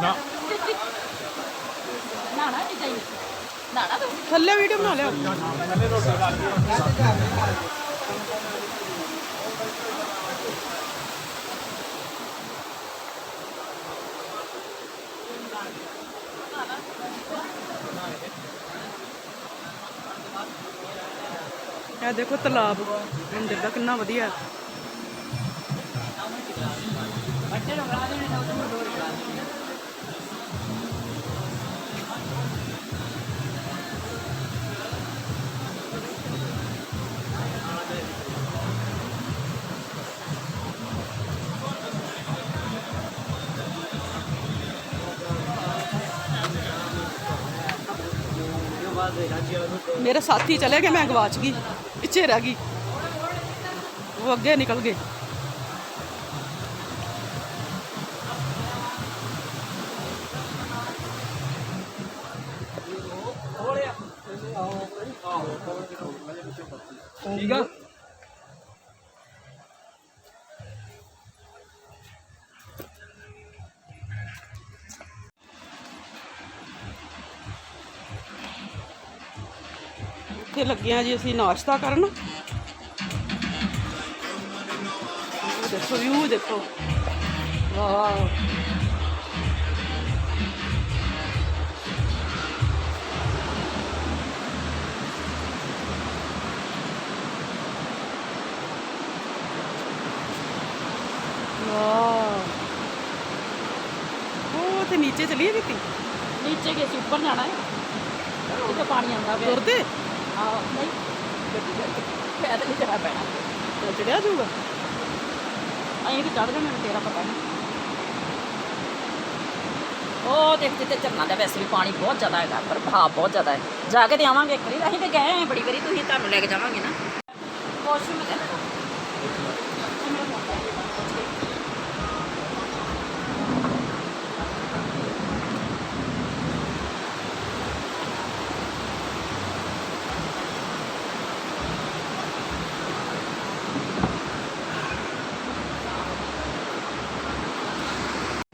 ਨਾ ਨਾ ਨਾ ਚਾਹੀਏ ਨਾ ਨਾ ਥੱਲੇ ਵੀਡੀਓ ਬਣਾ ਲਿਆ। ਥੱਲੇ ਰੋਟੀ ਲਾ ਕੇ ਇਹ ਦੇਖੋ ਤਲਾਬ ਮੰਦਿਰ ਦਾ ਕਿੰਨਾ ਵਧੀਆ ਹੈ। मेरे साथी चले गए, मैं गवाच गई, पीछे रह गई, वो अगे निकल गए। ਠੀਕ ਆ। ਇੱਥੇ ਲੱਗੇ ਆ ਜੀ ਅਸੀਂ ਨਾਸ਼ਤਾ ਕਰਨ। ਦੇਖੋ ਵਿਊ ਦੇਖੋ, ਵਾਹ वाह। वो तो नीचे चलिए भी नीचे के ऊपर जाना है, इधर पानी आंदा पे तुरते हाँ नहीं पैदल ही चढ़ा पैना, तो चढ़िया जाऊगा। अं तो चढ़ जाना, तेरा पता नहीं। ओ देख जिते झरना का वैसे भी पानी बहुत ज़्यादा है, पर बहाव बहुत ज़्यादा है। जाके तो आवांगे एक बार, अं तो गए हैं बड़ी बारी, तुम तुम लैके जावांगे ना वॉशरूम में।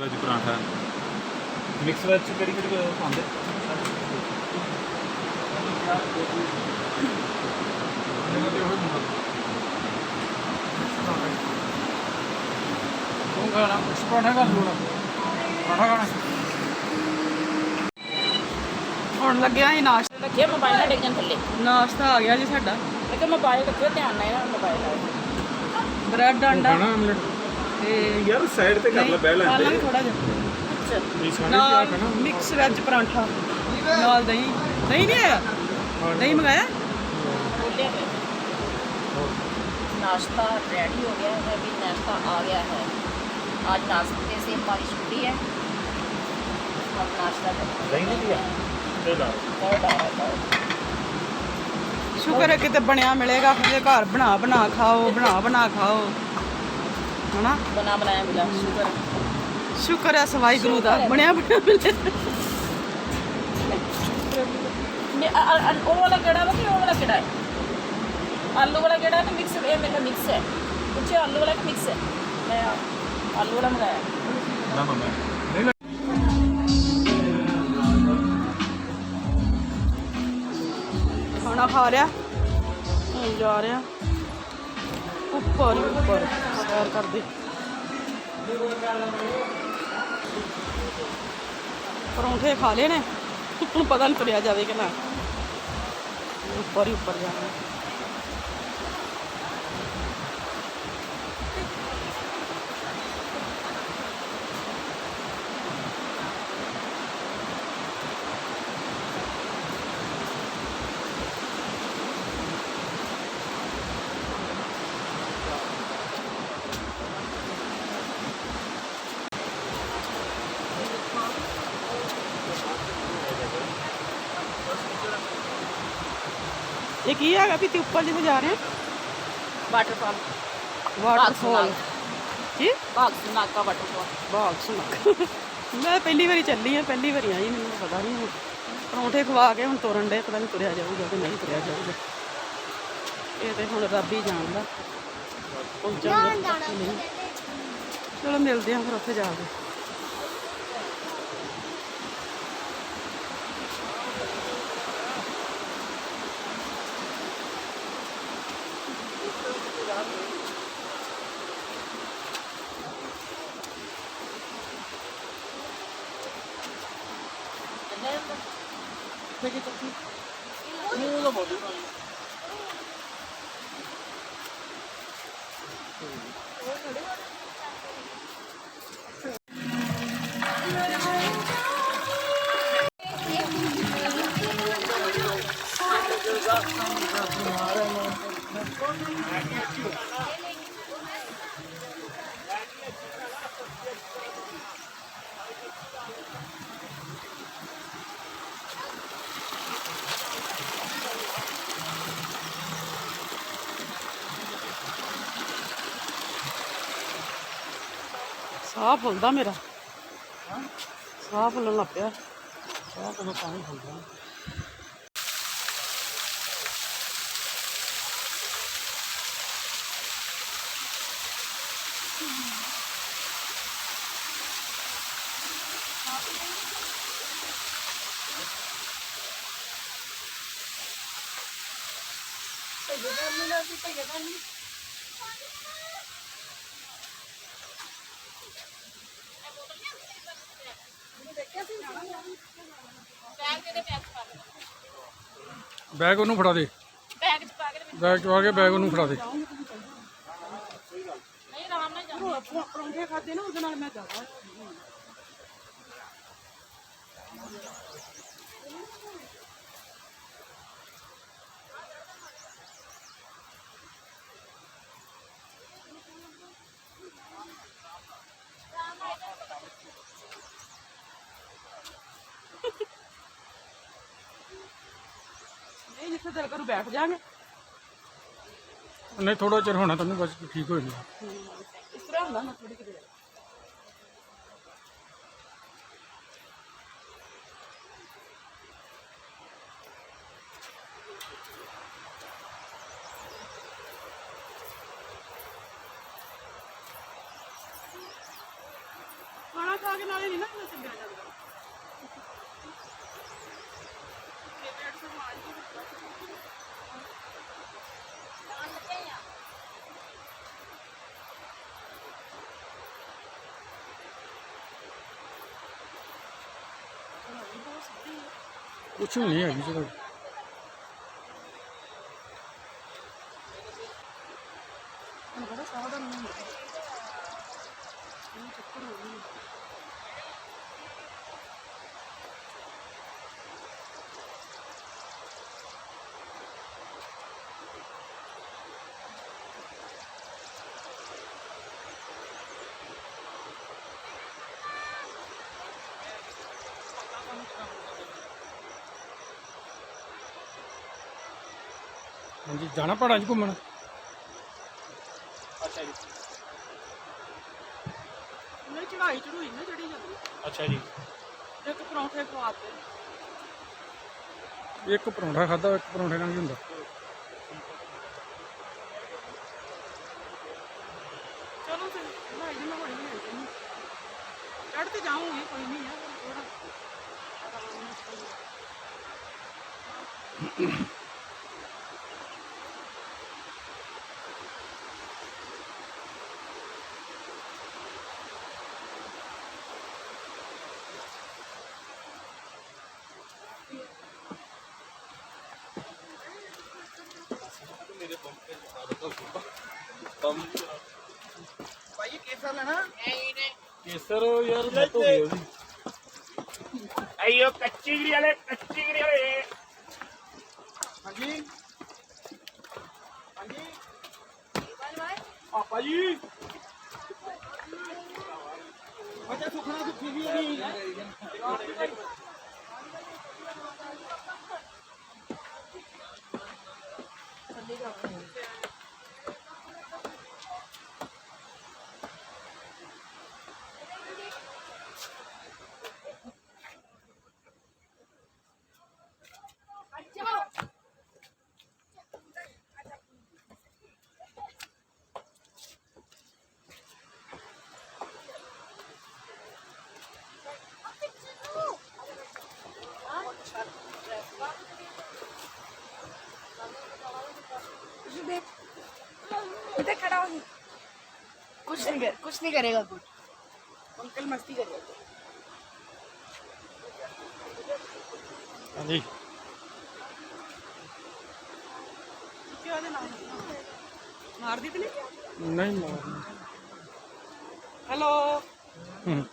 ਵੈਜ ਪਰਾਂਠਾ ਮਿਕਸ ਵੈਜ ਕਿਹੜੀ ਕਿਹੜੀ ਖਾਂਦੇ? ਤੂੰ ਖਾਣਾ ਪਰਾਂਠਾ ਖਾ ਲੂਣਾ, ਪਰਾਂਠਾ ਖਾਣਾ। ਹੁਣ ਲੱਗਿਆ ਸੀ ਨਾਸ਼ਤਾ। रखिए मोबाइल ना डिग जान थले, ਨਾਸ਼ਤਾ ਆ ਗਿਆ ਜੀ ਸਾਡਾ। लेकिन मोबाइल रखियो ध्यान नहीं ना मोबाइल। ਬ੍ਰੈਡ ਅੰਡਾ ਖਾਣਾ ਆਮਲੇਟ ਤੇ ਯਾਰ ਸਾਈਡ ਤੇ ਕਰ ਲੈ, ਬਹਿ ਖਾ ਲਾਂਗੇ ਲੈਂਦੇ ਥੋੜਾ ਜਿਹਾ ਨਹੀਂ ਖਾਣੇ ਨਾਲ ਕੀ ਖਾਣਾ। ਮਿਕਸ ਵੈਜ ਪਰਾਂਠਾ ਨਾਲ ਦਹੀਂ। ਦਹੀਂ ਨਹੀਂ ਆਇਆ, ਦਹੀਂ ਮੰਗਾਇਆ। बोले नाश्ता रेडी हो गया है, अभी नाश्ता आ गया है। आज नाश्ते से हमारी छुट्टी है, हम नाश्ता करते ਦਹੀਂ ਨਹੀਂ ਦਿਆ ਤੇ ਲਾ ਸ਼ੁਕਰ ਹੈ ਕਿਤੇ ਬਣਿਆ ਮਿਲੇਗਾ, ਫਿਰ ਘਰ ਬਣਾ ਬਣਾ ਖਾਓ, ਬਣਾ ਬਣਾ ਖਾਓ, ਹਨਾ। बना बनाया मिला, शुक्र है। ਸ਼ੁਕਰ ਹੈ ਸਵਾਈ ਗੁਰੂ ਦਾ, ਬਣਿਆ ਬਣਿਆ ਮਿਲੇ। वो वाला केड़ा वा कि वो वाला केड़ा है? आलू वाला केड़ा है कि मिक्स? ये मेरा मिक्स है, पूछे आलू वाला कि मिक्स है? मैं आलू वाला मंगाया। ਨਾ ਮੰਮਾ ਨਹੀਂ ਲੈ। ਖਾਣਾ ਖਾ ਲਿਆ, ਹੁਣ ਜਾ ਰਿਹਾ ਉੱਪਰ ਹੀ ਉੱਪਰ ਸੈਰ ਕਰਦੇ। ਪਰੌਂਠੇ ਖਾ ਲਏ ਨੇ, ਹੁਣ ਪਤਾ ਨਹੀਂ ਤੁਰਿਆ ਜਾਵੇ ਕਿ ਨਾ। ਉੱਪਰ ਹੀ ਉੱਪਰ ਜਾਣਾ। ये की है अभी ऊपर जिसे जा रहे हैं वाटरफॉल, वाटरफॉल जी भाग सुनाग का वाटरफॉल। बाग सुना मैं पहली बारी चली हाँ, पहली बारी आई, मैंने पता नहीं। परौंठे खवा के हम तुरन डे, पता नहीं तुरया जाऊगा कि नहीं तुरया जाऊगा। ये तो हम रब ही जानता पहुँचा नहीं। चलो मिलते हैं फिर उत्थे जाके। ਕਿੱਥੇ ਕਿ ਚੱਕੀ ਮੂੰਹ ਦਾ ਬੋਲੀ ਨਾਲ ਸਾਹ ਫੁੱਲਦਾ ਮੇਰਾ ਸਾਹ ਫੁੱਲਣ ਲੱਗ ਪਿਆ ਸਾਹ ਤੋਂ ਪਾਣੀ ਹੁੰਦਾ ਬੈਗ ਉਹਨੂੰ ਫੜਾ ਦੇ ਬੈਗ ਚ ਪਾ ਕੇ ਬੈਗ ਚ ਆ ਕੇ ਬੈਗ ਉਹਨੂੰ ਫੜਾ ਦੇ ਨਹੀਂ ਆਰਾਮ ਨਾਲ ਜਾ ਪਰੌਂਠੇ ਖਾਦੇ ਨਾ ਉਹਦੇ ਨਾਲ ਮੈਂ ਜ਼ਿਆਦਾ ਨਹੀਂ ਜਿੱਥੇ ਦਿਲ ਕਰੂ ਬੈਠ ਜਾਾਂਗੇ ਨਹੀਂ ਥੋੜਾ ਚਿਰ ਹੋਣਾ ਤੈਨੂੰ ਬਸ ਠੀਕ ਹੋ ਜਾਣਾ ਇਸ ਤਰ੍ਹਾਂ ਹੁੰਦਾ ਨਾ ਥੋੜੀ ਕਿਤੇ ਖਾਣਾ ਖਾ ਕੇ ਨਾਲੇ ਨਹੀਂ ਨਾ ਇੰਨਾ ਚੰਗਾ ਜਾਂਦਾ ਕੁਛ ਵੀ ਨਹੀਂ ਹੈਗੀ ਚਲੋ ਬੜਾ ਸਾਵਧਾਨ ਨਹੀਂ ਹੁੰਦਾ ਇਹ ਚੱਕਰ ਹੋ ਗਈ ਹਾਂਜੀ ਜਾਣਾ ਪਹਾੜਾਂ 'ਚ ਘੁੰਮਣ ਅੱਛਾ ਜੀ ਨਹੀਂ ਚੜਾਈ ਚੜੂਈ ਨਾ ਚੜੀ ਜਾਂਦੀ ਅੱਛਾ ਜੀ ਇੱਕ ਪਰੌਂਠੇ ਖਵਾਤੇ ਇੱਕ ਪਰੌਂਠਾ ਖਾਦਾ ਇੱਕ ਪਰੌਂਠੇ ਨਾਲ ਕੀ ਹੁੰਦਾ ਚਲੋ ਫਿਰ ਚੜਾਈ ਦੀ ਮੈਂ ਹੌਲੀ ਹੌਲੀ ਆਈ ਚੜ ਤੇ ਜਾਊਂਗੀ ਕੋਈ ਨਹੀਂ ਹੈ ਥੋੜਾ ਭਾਈ ਕੇਸਰ ਲੈਣਾ ਕੇਸਰ ਯਾਰ ਮਤ ਹੋ ਗਈ ਉਹਦੀ ਅਈਓ ਕੱਚੀ ਗਰੀ ਵਾਲੇ ਹਾਂਜੀ ਹਾਂਜੀ ਆਪਾ ਜੀ ਬੱਚਾ ਸੁਖਣਾ ਸੁਖੀ ਵੀ ਨਹੀਂ इधर खड़ा हो कुछ नहीं करेगा कुछ अंकल मस्ती करेगा ਹਾਂਜੀ ਪੁੱਛਿਆ ਉਹਦੇ ਨਾਲ ਮਾਰਦੀ ਤੇ ਨਹੀਂ ਨਹੀਂ ਮਾਰਨਾ ਹੈਲੋ ਹੂੰ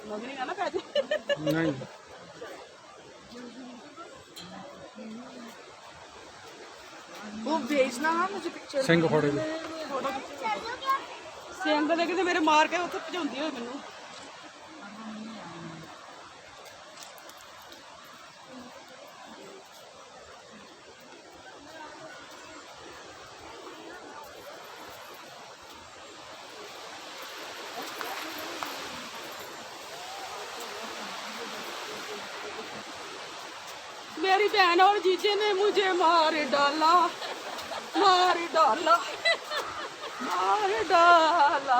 ਮੰਗਣੀ ਆ ਨਾ ਪੈਸੇ ਨਹੀਂ वो भेजना है मुझे पिक्चर ਸਿੰਘ ਫੋੜੇ ਦੇ ਸਿੰਘ ਦੇ ਕਿਤੇ ਮੇਰੇ ਮਾਰ ਕੇ ਉੱਥੇ ਭਜਾਉਂਦੀ ਹੋਈ ਮੈਨੂੰ मेरी बहन और जीजे ने मुझे मार डाला मार डाला मार डाला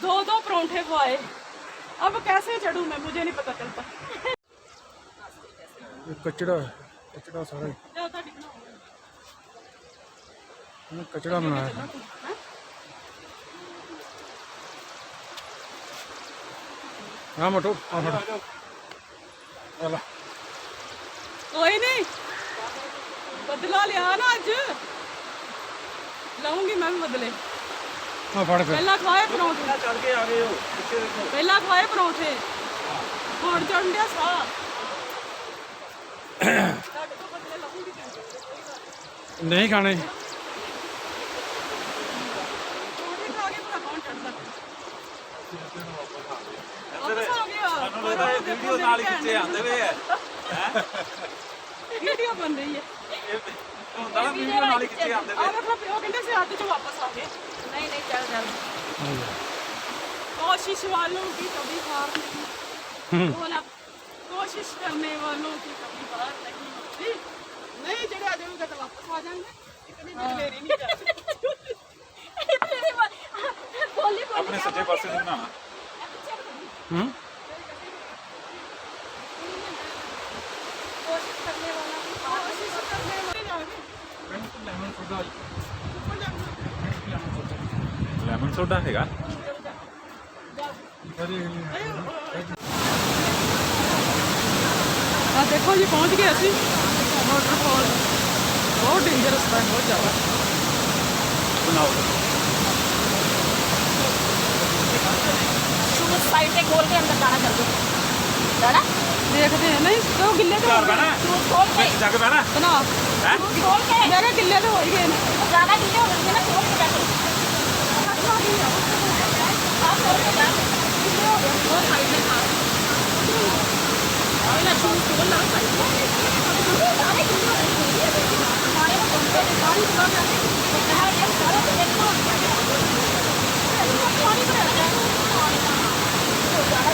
दो दो परोंठे खुआए अब कैसे चढ़ूं मैं मुझे नहीं पता चलता ਇਹ ਕਚੜਾ ਸਾਰਾ ਹੀ। जाओ ताड़ी बनाओ ਇਹਨੇ ਕਚੜਾ ਬਣਾਇਆ ਹੈ। हैं? ਹਾਂ ਮਟੋ ਆ ਫੜ ਚਲਾ कोई नहीं बदला लिया ना अज लाऊंगी मैं भी बदले ਆ ਫੜ ਫਿਰ पहला खाए परोंठे चढ़ के आ गए हो पीछे देखो पहला खाए परोंठे हुण चढ़ गया साह ਤੁਹਾਡੇ ਤੋਂ ਬਦਲੇ ਲਾਉਂਗੀ ਚੰਗੇ ਨਹੀਂ ਖਾਣੇ ਪਰੌਂਠੇ ਖਾ ਕੇ ਭਲਾ ਕੌਣ ਚੜਦਾ ਵਾਪਸ ਆ ਗਿਆ ਵੀਡੀਓ ਨਾਲ ਹੀ ਖਿੱਚੇ ਆਂਦੇ ਵੇ ਹੈ ਵੀਡੀਓ ਬਣ ਰਹੀ ਹੈ ਹੁੰਦਾ ਨਾ ਵੀਡੀਓ ਨਾਲ ਹੀ ਖਿੱਚੇ ਆਂਦੇ ਆ ਦੇਖੋ ਪਿਓ ਕਹਿੰਦੇ ਸੀ ਹੱਥ ਚ ਵਾਪਸ ਆ ਗਏ नहीं नहीं चल चल कोशिश वालों की कभी हार नहीं बोला कोशिश करने वालों की कभी हार नहीं होती नहीं जड़े आ जाएंगे तो वापस आ जाएंगे इतनी भी देरी नहीं जाती बोली बोली ਆਪਣੇ ਸੱਜੇ ਪਾਸੇ ਨੂੰ ਬਣਾਉਣਾ ਹੂੰ कोशिश करने वाला भी कोशिश करने वाले जाओगे ਲੈਮਨ ਸੋਡਾ ऊपर जाओगे ਲੈਮਨ ਸੋਡਾ ਹੈਗਾ हाँ देखो जी पहुंच गए ਅਸੀਂ वाटरफॉल बहुत डेंजरस है बहुत ज़्यादा ਬਣਾਓ शूज साइड से खोल के अंदर जाना जल्दी जाना देखते हैं नहीं तो गिल्ले तो ਘਰ ਬਣਾ शूज खोल के ਜਾ ਕੇ ਬਹਿਣਾ बना ਹੈ शूज खोल के मैं कहा गिल्ले तो हो ही गए ना ज्यादा गिले हो गए ना खोल के जाके आप खोल के जाके गिले हो गए वो साइड में था और ना शूज खोल ना साइड में सारे गिले हो गए हमारे को पंखे में पानी भर जाते हैं ये सारा देखो पानी भर जाता है तो ज्यादा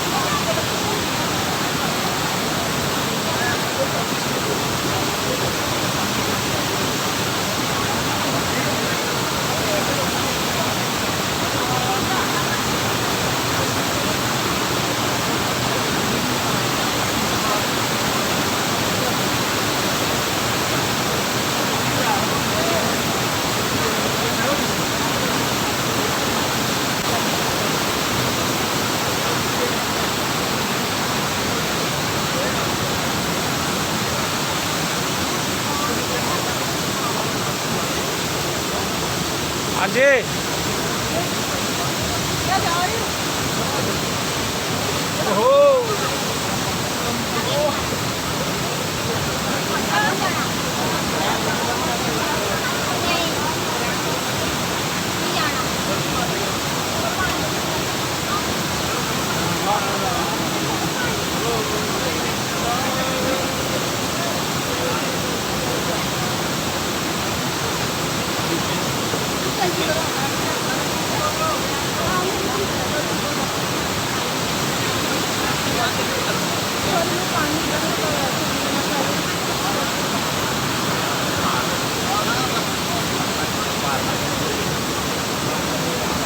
ਹਾਂਜੀ क्या जा रही हूँ ਓਹੋ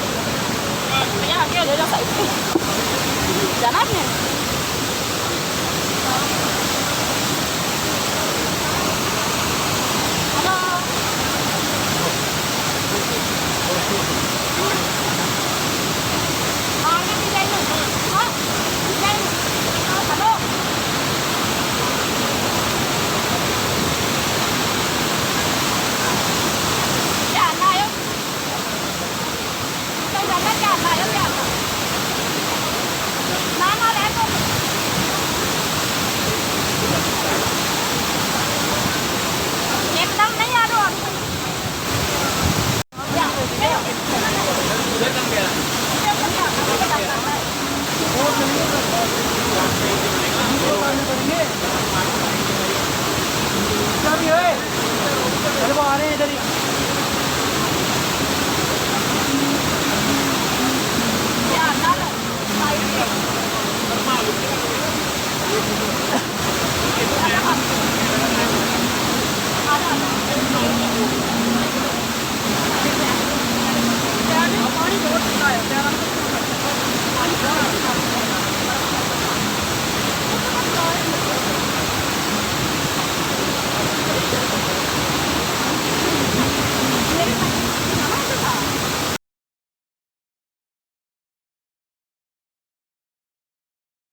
भैया आगे हो जाओ साइड पे जाना आपने